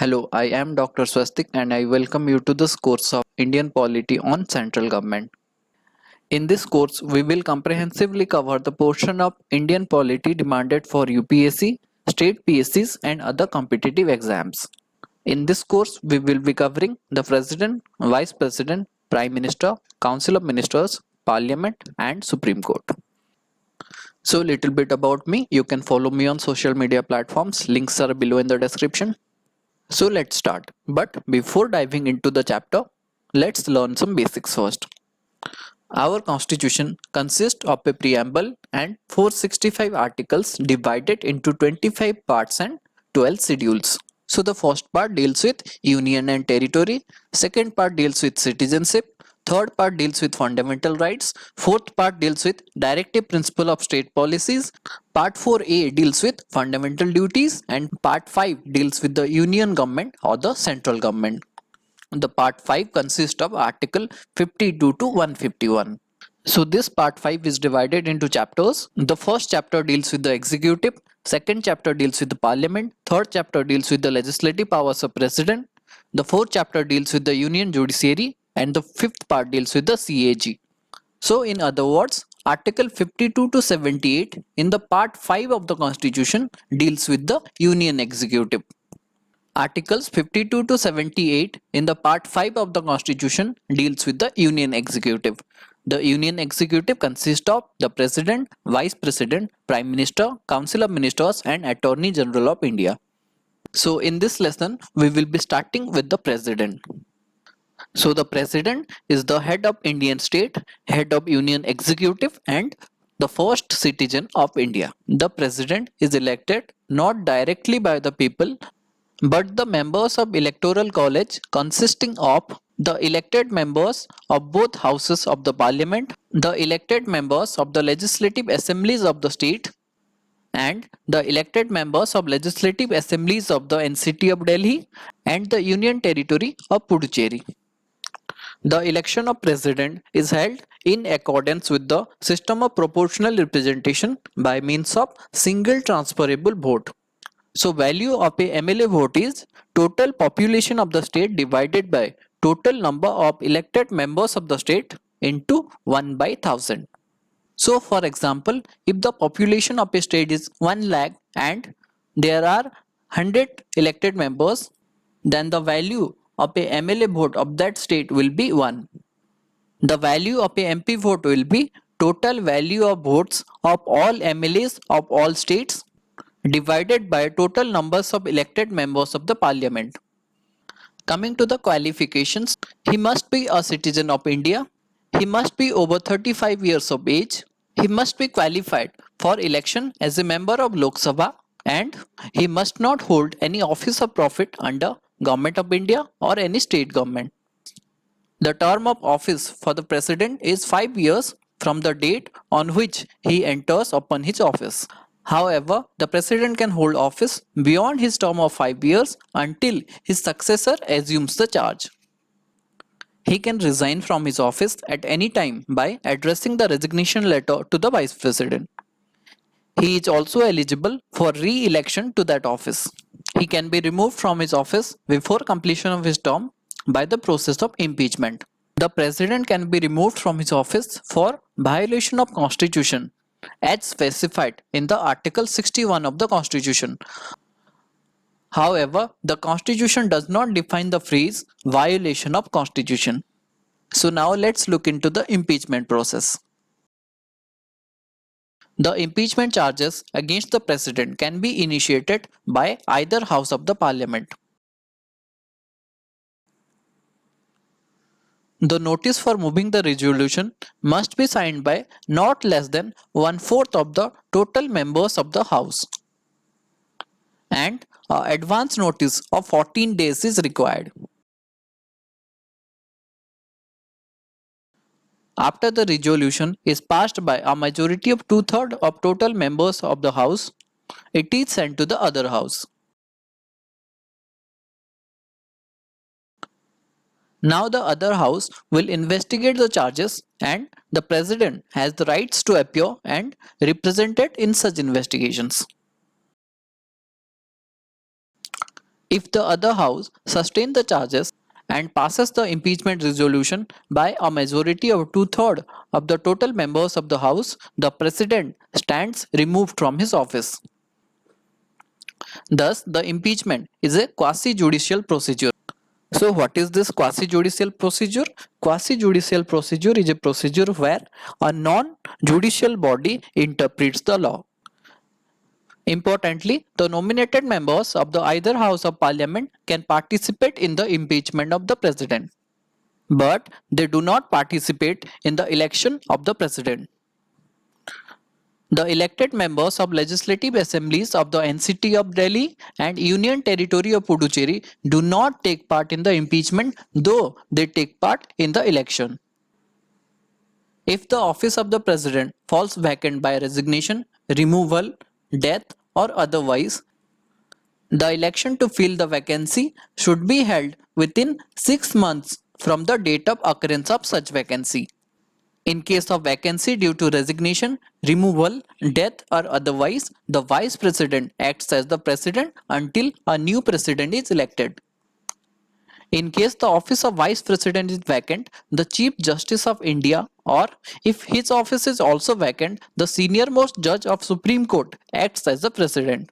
Hello, I am Dr. Swastik and I welcome you to this course of Indian Polity on Central Government. In this course, we will comprehensively cover the portion of Indian polity demanded for UPSC, state PSCs and other competitive exams. In this course, we will be covering the President, Vice President, Prime Minister, Council of Ministers, Parliament and Supreme Court. So little bit about me, you can follow me on social media platforms, links are below in the description. So let's start. But before diving into the chapter, let's learn some basics first. Our constitution consists of a preamble and 465 articles divided into 25 parts and 12 schedules. So the first part deals with union and territory, second part deals with citizenship, third part deals with fundamental rights, fourth part deals with directive principle of state policies, part 4a deals with fundamental duties and part 5 deals with the union government or the central government. The part 5 consists of article 52 to 151. So this part 5 is divided into chapters. The first chapter deals with the executive, second chapter deals with the parliament, third chapter deals with the legislative powers of president, the fourth chapter deals with the union judiciary and the fifth part deals with the CAG. So in other words, article 52 to 78 in the part 5 of the constitution deals with the union executive. Articles 52 to 78 in the part 5 of the constitution deals with the union executive. The union executive consists of the president, vice president, prime minister, council of ministers and attorney general of India. So in this lesson we will be starting with the president. So the president is the head of Indian state, head of union executive and the first citizen of India. The president is elected not directly by the people but the members of electoral college consisting of the elected members of both houses of the parliament, the elected members of the legislative assemblies of the state and the elected members of legislative assemblies of the NCT of Delhi and the union territory of Puducherry. The election of president is held in accordance with the system of proportional representation by means of single transferable vote. So value of a MLA vote is total population of the state divided by total number of elected members of the state into 1 by 1000. So for example, if the population of a state is 1 lakh and there are 100 elected members, then the value of a MLA vote of that state will be 1. The value of a MP vote will be total value of votes of all MLAs of all states divided by total numbers of elected members of the parliament. Coming to the qualifications, he must be a citizen of India, he must be over 35 years of age, he must be qualified for election as a member of Lok Sabha and he must not hold any office of profit under Government of India or any state government. The term of office for the president is 5 years from the date on which he enters upon his office. However, the president can hold office beyond his term of 5 years until his successor assumes the charge. He can resign from his office at any time by addressing the resignation letter to the vice president. He is also eligible for re-election to that office. He can be removed from his office before completion of his term by the process of impeachment. The president can be removed from his office for violation of constitution as specified in the Article 61 of the Constitution. However, the Constitution does not define the phrase violation of Constitution. So now let's look into the impeachment process. The impeachment charges against the president can be initiated by either house of the parliament. The notice for moving the resolution must be signed by not less than 1/4 of the total members of the house. And advance notice of 14 days is required. After the resolution is passed by a majority of 2/3 of total members of the house, it is sent to the other house. Now the other house will investigate the charges and the president has the rights to appear and represent it in such investigations. If the other house sustains the charges and passes the impeachment resolution by a majority of two-thirds of the total members of the house, the president stands removed from his office. Thus, the impeachment is a quasi-judicial procedure. So what is this quasi-judicial procedure? Quasi-judicial procedure is a procedure where a non-judicial body interprets the law. Importantly, the nominated members of the either house of parliament can participate in the impeachment of the president, but they do not participate in the election of the president. The elected members of legislative assemblies of the NCT of Delhi and Union Territory of Puducherry do not take part in the impeachment, though they take part in the election. If the office of the president falls vacant by resignation, removal, death, or otherwise, the election to fill the vacancy should be held within 6 months from the date of occurrence of such vacancy. In case of vacancy due to resignation, removal, death, or otherwise, the vice president acts as the president until a new president is elected. In case the office of vice president is vacant, the Chief Justice of India, or if his office is also vacant, the senior most judge of Supreme Court acts as the president.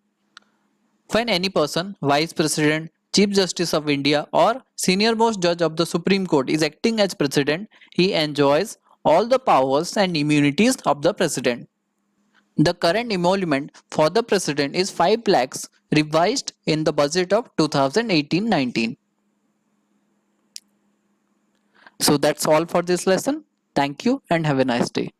When any person, vice president, Chief Justice of India, or senior most judge of the Supreme Court is acting as president, he enjoys all the powers and immunities of the president. The current emolument for the president is 5 lakhs, revised in the budget of 2018-19. So that's all for this lesson. Thank you and have a nice day.